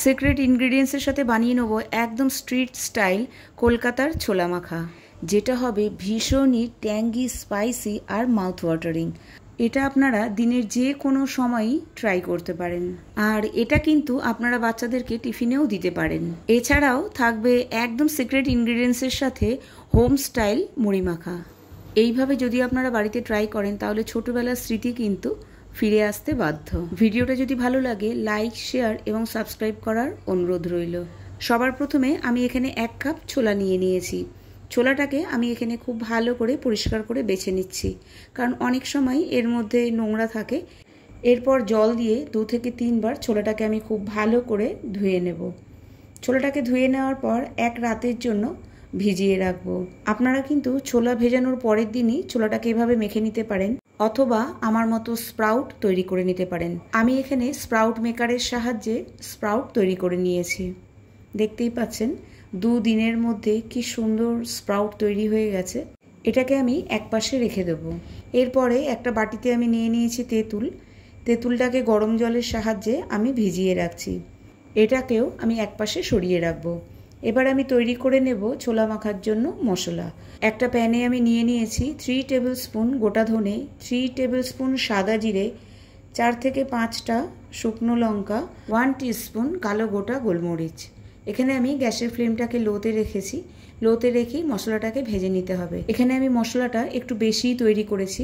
Secret ইনগ্রিডিয়েন্টসের সাথে বানিয়ে নেব একদম স্ট্রিট স্টাইল কলকাতার ছোলা মাখা, যেটা হবে ভীষণই ট্যাঙ্গি, স্পাইসি আর মাউথ ওয়াটারিং। এটা আপনারা দিনের যে কোনো সময়ই ট্রাই করতে পারেন, আর এটা কিন্তু আপনারা বাচ্চাদেরকে টিফিনেও দিতে পারেন। এছাড়াও থাকবে একদম সিক্রেট ইনগ্রিডিয়েন্টসের সাথে হোম স্টাইল মুড়ি মাখা। এইভাবে যদি আপনারা বাড়িতে ট্রাই করেন তাহলে ছোটবেলার স্মৃতি কিন্তু ফিরে আসতে বাধ্য। ভিডিওটা যদি ভালো লাগে লাইক, শেয়ার এবং সাবস্ক্রাইব করার অনুরোধ রইল। সবার প্রথমে আমি এখানে 1 কাপ ছোলা নিয়ে নিয়েছি। ছোলাটাকে আমি এখানে খুব ভালো করে পরিষ্কার করে বেছে নিচ্ছি, কারণ অনেক সময় এর মধ্যে নোংরা থাকে। এরপর জল দিয়ে 2 থেকে 3 বার ছোলাটাকে আমি খুব ভালো করে ধুয়ে নেব। ছোলাটাকে ধুয়ে নেওয়ার পর 1 রাতের জন্য ভিজিয়ে রাখবো। আপনারা কিন্তু ছোলা ভেজানোর পরের দিনই ছোলাটাকে এভাবে মেখে নিতে পারেন, অথবা আমার মতো স্প্রাউট তৈরি করে নিতে পারেন। আমি এখানে স্প্রাউট মেকারের সাহায্যে স্প্রাউট তৈরি করে নিয়েছি। দেখতেই পাচ্ছেন 2 দিনের মধ্যে কি সুন্দর স্প্রাউট তৈরি হয়ে গেছে। এটাকে আমি একপাশে রেখে দেব। এরপরে একটা বাটিতে আমি নিয়ে নিয়েছি তেঁতুল। তেঁতুলটাকে গরম জলের সাহায্যে আমি ভিজিয়ে রাখছি। এটাকেও আমি একপাশে সরিয়ে রাখবো। এবার আমি তৈরি করে নেব ছোলা মাখার জন্য মশলা। একটা প্যানে আমি নিয়ে নিয়েছি 3 টেবিল স্পুন গোটা ধনে, 3 টেবিল স্পুন সাদা জিরে, 4 থেকে 5টা শুকনো লঙ্কা, 1 টিস্পুন কালো গোটা গোলমরিচ। এখানে আমি গ্যাসের ফ্লেমটাকে লোতে রেখেছি। লোতে রেখেই মশলাটাকে ভেজে নিতে হবে। এখানে আমি মশলাটা একটু বেশিই তৈরি করেছি।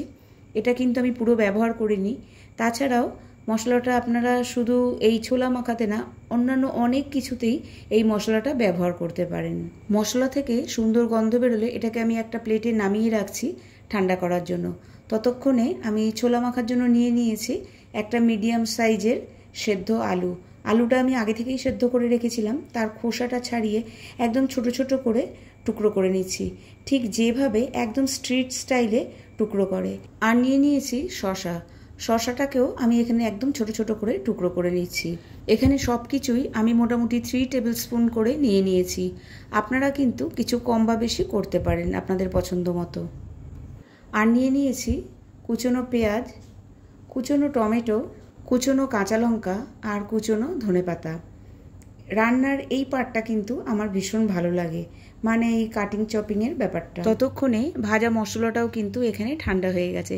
এটা কিন্তু আমি পুরো ব্যবহার করিনি। তাছাড়াও মশলাটা আপনারা শুধু এই ছোলা মাখাতে না, অন্যান্য অনেক কিছুতেই এই মশলাটা ব্যবহার করতে পারেন। মশলা থেকে সুন্দর গন্ধ বেরোলে এটাকে আমি একটা প্লেটে নামিয়ে রাখছি ঠান্ডা করার জন্য। ততক্ষণে আমি ছোলা মাখার জন্য নিয়ে নিয়েছি একটা মিডিয়াম সাইজের সেদ্ধ আলু। আলুটা আমি আগে থেকেই সেদ্ধ করে রেখেছিলাম, তার খোসাটা ছাড়িয়ে একদম ছোট ছোট করে টুকরো করে নিচ্ছি, ঠিক যেভাবে একদম স্ট্রিট স্টাইলে টুকরো করে। আর নিয়ে নিয়েছি শসা। শসাটাকেও আমি এখানে একদম ছোট ছোট করে টুকরো করে নিচ্ছি। এখানে সব কিছুই আমি মোটামুটি 3 টেবিল স্পুন করে নিয়ে নিয়েছি। আপনারা কিন্তু কিছু কম বা বেশি করতে পারেন আপনাদের পছন্দ মতো। আর নিয়ে নিয়েছি কুচনো পেঁয়াজ, কুচনো টমেটো, কুচনো কাঁচা লঙ্কা আর কুচনো ধনেপাতা। রান্নার এই পার্টটা কিন্তু আমার ভীষণ ভালো লাগে, মানে এই কাটিং চপিংয়ের ব্যাপারটা। ততক্ষণে ভাজা মশলাটাও কিন্তু এখানে ঠান্ডা হয়ে গেছে।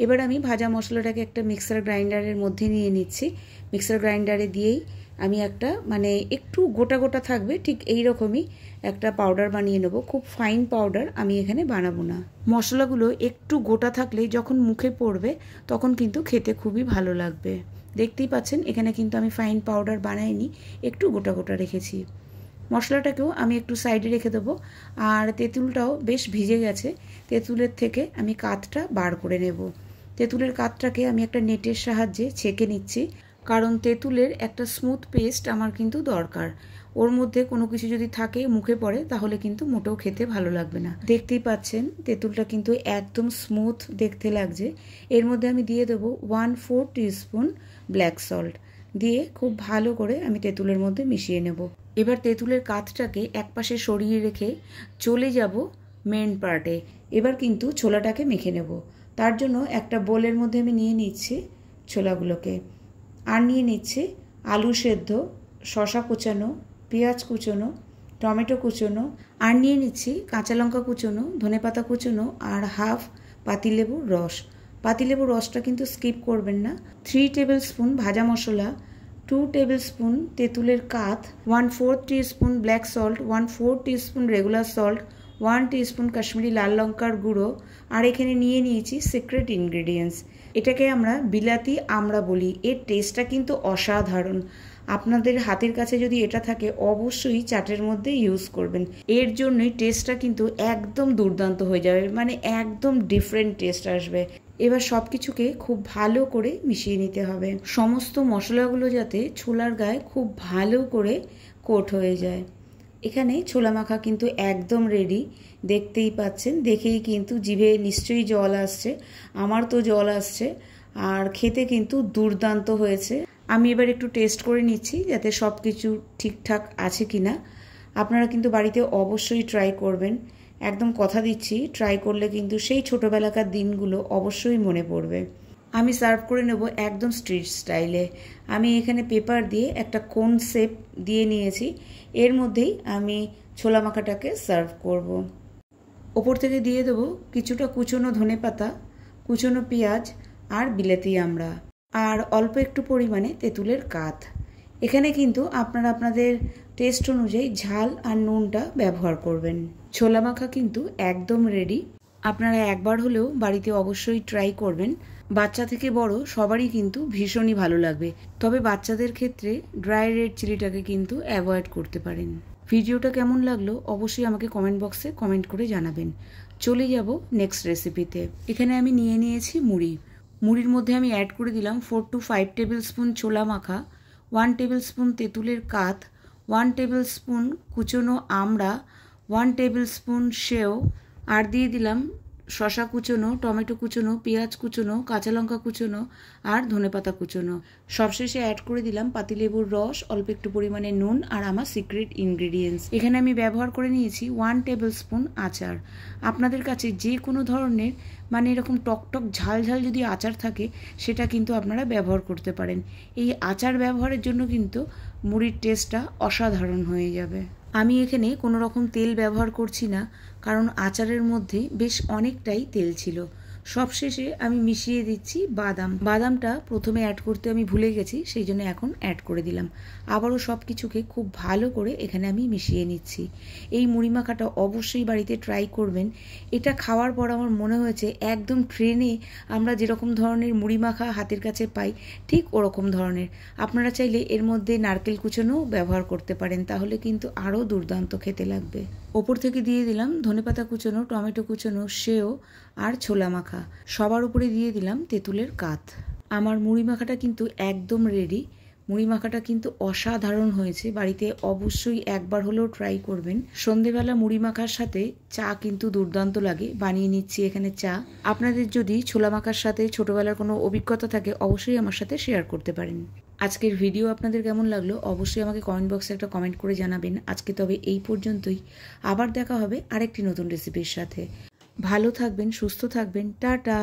এবার আমি ভাজা মশলাটাকে একটা মিক্সার গ্রাইন্ডারের মধ্যে নিয়ে নিচ্ছি। মিক্সার গ্রাইন্ডারে দিয়েই আমি একটা মানে একটু গোটা গোটা থাকবে ঠিক এই রকমই একটা পাউডার বানিয়ে নেব। খুব ফাইন পাউডার আমি এখানে বানাবো না। মশলাগুলো একটু গোটা থাকলে যখন মুখে পড়বে তখন কিন্তু খেতে খুবই ভালো লাগবে। দেখতেই পাচ্ছেন এখানে কিন্তু আমি ফাইন পাউডার বানাইনি, একটু গোটা গোটা রেখেছি। মশলাটাকেও আমি একটু সাইডে রেখে দেবো। আর তেঁতুলটাও বেশ ভিজে গেছে। তেঁতুলের থেকে আমি কাতটা বার করে নেব। তেঁতুলের কাতটাকে আমি একটা নেটের সাহায্যে ছেঁকে নিচ্ছি, কারণ তেঁতুলের একটা স্মুথ পেস্ট আমার কিন্তু দরকার। ওর মধ্যে কোনো কিছু যদি থাকে মুখে পড়ে তাহলে কিন্তু মোটেও খেতে ভালো লাগবে না। দেখতেই পাচ্ছেন তেঁতুলটা কিন্তু একদম স্মুথ দেখতে লাগছে। এর মধ্যে আমি দিয়ে দেবো 1/4 টিস্পুন ব্ল্যাক সল্ট। দিয়ে খুব ভালো করে আমি তেঁতুলের মধ্যে মিশিয়ে নেব। এবার তেঁতুলের কাতটাকে একপাশে সরিয়ে রেখে চলে যাব মেন পার্টে। এবার কিন্তু ছোলাটাকে মেখে নেব। তার জন্য একটা বোলের মধ্যে আমি নিয়ে নিচ্ছি ছোলাগুলোকে। আর নিয়ে নিচ্ছি আলু সেদ্ধ, শসা কুচানো, পেঁয়াজ কুচোনো, টমেটো কুচোনো, আর নিয়ে নিচ্ছি কাঁচা লঙ্কা কুচোনো, ধনেপাতা কুচোনো আর হাফ পাতিলেবুর রস। পাতিলেবুর রসটা কিন্তু স্কিপ করবেন না। 3 টেবিল স্পুন ভাজা মশলা, 2 টেবিল স্পুন তেঁতুলের কাত, 1/4 teaspoon black salt, 1/4 teaspoon regular salt, 1 teaspoon Kashmiri লাল লঙ্কার গুঁড়ো। আর এখানে নিয়ে নিয়েছি সিক্রেট ইনগ্রিডিয়েন্টস। এটাকে আমরা বিলাতি আমড়া বলি। এর টেস্টটা কিন্তু অসাধারণ। আপনাদের হাতের কাছে যদি এটা থাকে অবশ্যই চাটের মধ্যে ইউজ করবেন। এর জন্যই টেস্টটা কিন্তু একদম দুর্দান্ত হয়ে যাবে, মানে একদম ডিফারেন্ট টেস্ট আসবে। এবার সব কিছুকে খুব ভালো করে মিশিয়ে নিতে হবে, সমস্ত মশলাগুলো যাতে ছোলার গায়ে খুব ভালো করে কোট হয়ে যায়। এখানে ছোলা মাখা কিন্তু একদম রেডি। দেখতেই পাচ্ছেন, দেখেই কিন্তু জিভে নিশ্চয়ই জল আসছে। আমার তো জল আসছে। আর খেতে কিন্তু দুর্দান্ত হয়েছে। আমি এবার একটু টেস্ট করে নিচ্ছি যাতে সব কিছু ঠিকঠাক আছে কিনা। আপনারা কিন্তু বাড়িতে অবশ্যই ট্রাই করবেন। একদম কথা দিচ্ছি, ট্রাই করলে কিন্তু সেই ছোটোবেলাকার দিনগুলো অবশ্যই মনে পড়বে। আমি সার্ভ করে নেব একদম স্ট্রিট স্টাইলে। আমি এখানে পেপার দিয়ে একটা কোন শেপ দিয়ে নিয়েছি, এর মধ্যেই আমি ছোলা মাখাটাকে সার্ভ করব। ওপর থেকে দিয়ে দেবো কিছুটা কুচনো ধনেপাতা, কুচনো পেঁয়াজ আর বিলেতি আমড়া, আর অল্প একটু পরিমাণে তেঁতুলের কাঠ। এখানে কিন্তু আপনারা আপনাদের টেস্ট অনুযায়ী ঝাল আর নুনটা ব্যবহার করবেন। ছোলা মাখা কিন্তু একদম রেডি। আপনারা একবার হলেও বাড়িতে অবশ্যই ট্রাই করবেন। বাচ্চা থেকে বড় সবারই কিন্তু ভীষণই ভালো লাগবে। তবে বাচ্চাদের ক্ষেত্রে ড্রাই রেড চিলিটাকে কিন্তু অ্যাভয়েড করতে পারেন। ভিডিওটা কেমন লাগলো অবশ্যই আমাকে কমেন্ট বক্সে কমেন্ট করে জানাবেন। চলে যাব নেক্সট রেসিপিতে। এখানে আমি নিয়ে নিয়েছি মুড়ি। মুড়ির মধ্যে আমি অ্যাড করে দিলাম 4 to 5 টেবিল স্পুন ছোলা মাখা, 1 টেবিল স্পুন তেঁতুলের কাঠ, 1 টেবিল স্পুন কুচনো আমড়া, 1 টেবিল স্পুন সেও, আর দিয়ে দিলাম শসা কুচনো, টমেটো কুচনো, পেঁয়াজ কুচনো, কাঁচা লঙ্কা কুচনো আর ধনেপাতা কুচনো। সবশেষে অ্যাড করে দিলাম পাতিলেবুর রস, অল্প একটু পরিমাণে নুন আর আমার সিক্রেট ইনগ্রিডিয়েন্টস। এখানে আমি ব্যবহার করে নিয়েছি 1 টেবিল স্পুন আচার। আপনাদের কাছে যে কোনো ধরনের মানে এরকম টকটক ঝাল ঝাল যদি আচার থাকে সেটা কিন্তু আপনারা ব্যবহার করতে পারেন। এই আচার ব্যবহারের জন্য কিন্তু মুড়ির টেস্টটা অসাধারণ হয়ে যাবে। আমি এখানে কোনো রকম তেল ব্যবহার করছি না, কারণ আচারের মধ্যে বেশ অনেকটাই তেল ছিল। সবশেষে আমি মিশিয়ে দিচ্ছি বাদাম। বাদামটা প্রথমে অ্যাড করতে আমি ভুলে গেছি, সেই জন্য এখন অ্যাড করে দিলাম। আবারও সব কিছুকে খুব ভালো করে এখানে আমি মিশিয়ে নিচ্ছি। এই মুড়ি মাখাটা অবশ্যই বাড়িতে ট্রাই করবেন। এটা খাওয়ার পর আমার মনে হয়েছে একদম ট্রেনে আমরা যেরকম ধরনের মুড়ি মাখা হাতের কাছে পাই ঠিক ওরকম ধরনের। আপনারা চাইলে এর মধ্যে নারকেল কুচোনোও ব্যবহার করতে পারেন, তাহলে কিন্তু আরও দুর্দান্ত খেতে লাগবে। ওপর থেকে দিয়ে দিলাম ধনেপাতা কুচোনো, টমেটো কুচোনো, সেও আর ছোলা মাখা। সবার উপরে দিয়ে দিলাম তেঁতুলের কাঠ। আমার মুড়ি মাখাটা কিন্তু একদম রেডি। মুড়ি মাখাটা কিন্তু অসাধারণ হয়েছে। বাড়িতে অবশ্যই একবার হলেও ট্রাই করবেন। সন্ধেবেলা মুড়ি মাখার সাথে চা কিন্তু দুর্দান্ত লাগে। বানিয়ে নিচ্ছি এখানে চা। আপনাদের যদি ছোলা মাখার সাথে ছোটবেলার কোনো অভিজ্ঞতা থাকে অবশ্যই আমার সাথে শেয়ার করতে পারেন। আজকের ভিডিও আপনাদের কেমন লাগলো অবশ্যই আমাকে কমেন্ট বক্সে একটা কমেন্ট করে জানাবেন। আজকে তবে এই পর্যন্তই। আবার দেখা হবে আরেকটি নতুন রেসিপির সাথে। ভালো থাকবেন, সুস্থ থাকবেন। টাটা।